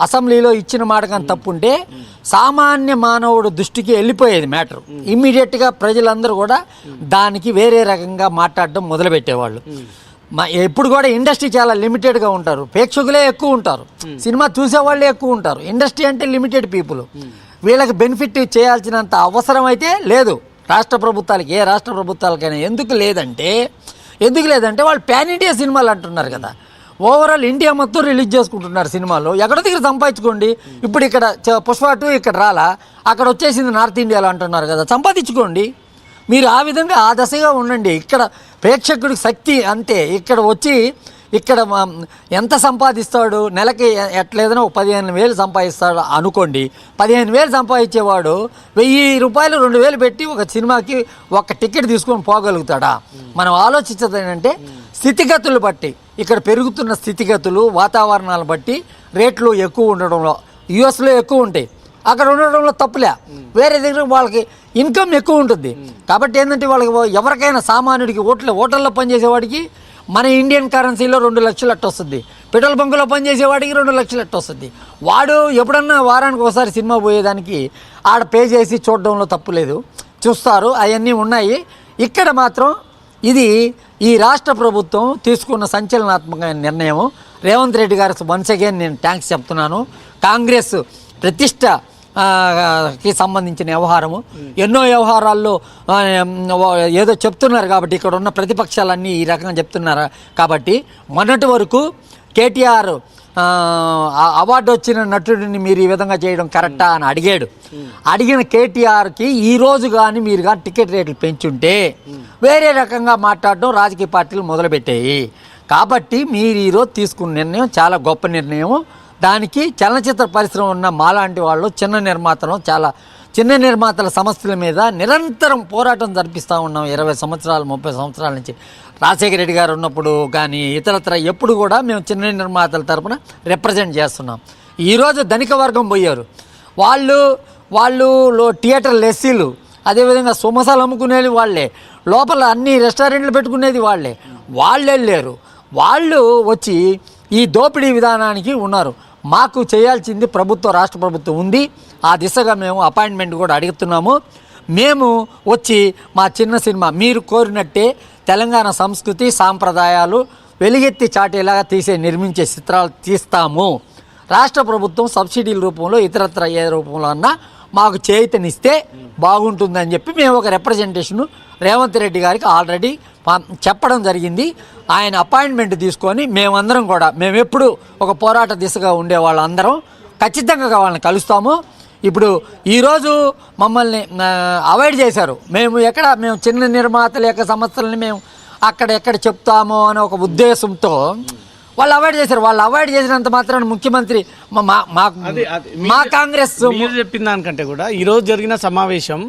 అసెంబ్లీలో ఇచ్చిన మాట కానీ తప్పుంటే సామాన్య మానవుడు దృష్టికి వెళ్ళిపోయేది మ్యాటర్. ఇమ్మీడియట్గా ప్రజలందరూ కూడా దానికి వేరే రకంగా మాట్లాడడం మొదలుపెట్టేవాళ్ళు. ఎప్పుడు కూడా ఇండస్ట్రీ చాలా లిమిటెడ్గా ఉంటారు, ప్రేక్షకులే ఎక్కువ ఉంటారు, సినిమా చూసేవాళ్ళే ఎక్కువ ఉంటారు. ఇండస్ట్రీ అంటే లిమిటెడ్ పీపుల్. వీళ్ళకి బెనిఫిట్ చేయాల్సినంత అవసరం అయితే లేదు రాష్ట్ర ప్రభుత్వాలకి, ఏ రాష్ట్ర ప్రభుత్వాలకైనా. ఎందుకు లేదంటే వాళ్ళు ప్యాన్ ఇండియా సినిమాలు అంటున్నారు కదా. ఓవరాల్ ఇండియా మొత్తం రిలీజ్ చేసుకుంటున్నారు సినిమాలు. ఎక్కడ దగ్గర సంపాదించుకోండి. ఇప్పుడు ఇక్కడ పుష్ప 2 ఇక్కడ రాలా, అక్కడ వచ్చేసింది నార్త్ ఇండియాలో అంటున్నారు కదా, సంపాదించుకోండి. మీరు ఆ విధంగా ఆ దశగా ఉండండి. ఇక్కడ ప్రేక్షకుడికి శక్తి అంతే. ఇక్కడ వచ్చి ఇక్కడ ఎంత సంపాదిస్తాడు నెలకి, ఎట్లేదైనా 15,000 సంపాదిస్తాడు అనుకోండి. 15,000 సంపాదించేవాడు 1,000 రూపాయలు 2,000 పెట్టి ఒక సినిమాకి ఒక టికెట్ తీసుకొని పోగలుగుతాడా? మనం ఆలోచించేది ఏంటంటే స్థితిగతులు బట్టి, ఇక్కడ పెరుగుతున్న స్థితిగతులు, వాతావరణాలు బట్టి రేట్లు ఎక్కువ ఉండడంలో, యుఎస్లో ఎక్కువ ఉంటాయి, అక్కడ ఉండడంలో తప్పులే. వేరే దగ్గర వాళ్ళకి ఇన్కమ్ ఎక్కువ ఉంటుంది. కాబట్టి ఏంటంటే వాళ్ళకి ఎవరికైనా సామాన్యుడికి హోటల్లో పనిచేసేవాడికి మన ఇండియన్ కరెన్సీలో 2 లక్షలు అట్టు వస్తుంది. పెట్రోల్ బంకులో పనిచేసేవాడికి 2 లక్షలు అట్టు వస్తుంది. వాడు ఎప్పుడన్నా వారానికి ఒకసారి సినిమా పోయేదానికి ఆడ పే చేసి చూడడంలో తప్పు లేదు, చూస్తారు, అవన్నీ ఉన్నాయి. ఇక్కడ మాత్రం ఇది ఈ రాష్ట్ర ప్రభుత్వం తీసుకున్న సంచలనాత్మకమైన నిర్ణయం. రేవంత్ రెడ్డి గారు వన్స్ అగైన్ నేను థ్యాంక్స్ చెప్తున్నాను. కాంగ్రెస్ ప్రతిష్టకి సంబంధించిన వ్యవహారము, ఎన్నో వ్యవహారాల్లో ఏదో చెప్తున్నారు కాబట్టి ఇక్కడ ఉన్న ప్రతిపక్షాలన్నీ ఈ రకంగా చెప్తున్నారు కాబట్టి, మొన్నటి వరకు కేటీఆర్ అవార్డు వచ్చిన నటుడిని మీరు ఈ విధంగా చేయడం కరెక్టా అని అడిగిన కేటీఆర్కి ఈరోజు కానీ మీరు కానీ టికెట్ రేట్లు పెంచుంటే వేరే రకంగా మాట్లాడడం రాజకీయ పార్టీలు మొదలుపెట్టాయి. కాబట్టి మీరు ఈరోజు తీసుకున్న నిర్ణయం చాలా గొప్ప నిర్ణయం. దానికి చలనచిత్ర పరిశ్రమ ఉన్న మాలాంటి వాళ్ళు, చిన్న నిర్మాతల సమస్యల మీద నిరంతరం పోరాటం జరిపిస్తూ ఉన్నాం 20 సంవత్సరాలు 30 సంవత్సరాల నుంచి. రాజశేఖర రెడ్డి గారు ఉన్నప్పుడు కానీ ఇతరత్ర ఎప్పుడు కూడా మేము చిన్న నిర్మాతల తరపున రిప్రజెంట్ చేస్తున్నాం. ఈరోజు ధనిక వర్గం పోయారు, వాళ్ళు థియేటర్లు ఎస్సీలు, అదేవిధంగా సుమసాలు అమ్ముకునేది వాళ్ళే, లోపల అన్ని రెస్టారెంట్లు పెట్టుకునేది వాళ్ళు వెళ్ళారు. వాళ్ళు వచ్చి ఈ దోపిడీ విధానానికి ఉన్నారు. మాకు చేయాల్సింది రాష్ట్ర ప్రభుత్వం ఉంది. ఆ దిశగా మేము అపాయింట్మెంట్ కూడా అడుగుతున్నాము. మేము వచ్చి మా చిన్న సినిమా మీరు కోరినట్టే తెలంగాణ సంస్కృతి సాంప్రదాయాలు వెలుగెత్తి చాటేలాగా నిర్మించే చిత్రాలు తీస్తాము. రాష్ట్ర ప్రభుత్వం సబ్సిడీల రూపంలో ఇతరత్ర ఏ రూపంలో అన్నా మాకు చేయూతనిస్తే బాగుంటుందని చెప్పి మేము ఒక రిప్రజెంటేషను రేవంత్ రెడ్డి గారికి ఆల్రెడీ చెప్పడం జరిగింది. ఆయన అపాయింట్మెంట్ తీసుకొని మేము ఎప్పుడు ఒక పోరాట దిశగా ఉండే వాళ్ళందరం ఖచ్చితంగా వాళ్ళని కలుస్తాము. ఇప్పుడు ఈరోజు మమ్మల్ని అవాయిడ్ చేశారు. మేము చిన్న నిర్మాతల యొక్క సమస్యలని మేము ఎక్కడ చెప్తామో అనే ఒక ఉద్దేశంతో వాళ్ళు అవాయిడ్ చేశారు. వాళ్ళు అవాయిడ్ చేసినంత మాత్రాన ముఖ్యమంత్రి మా కాంగ్రెస్ చెప్పిన దానికంటే కూడా ఈరోజు జరిగిన సమావేశం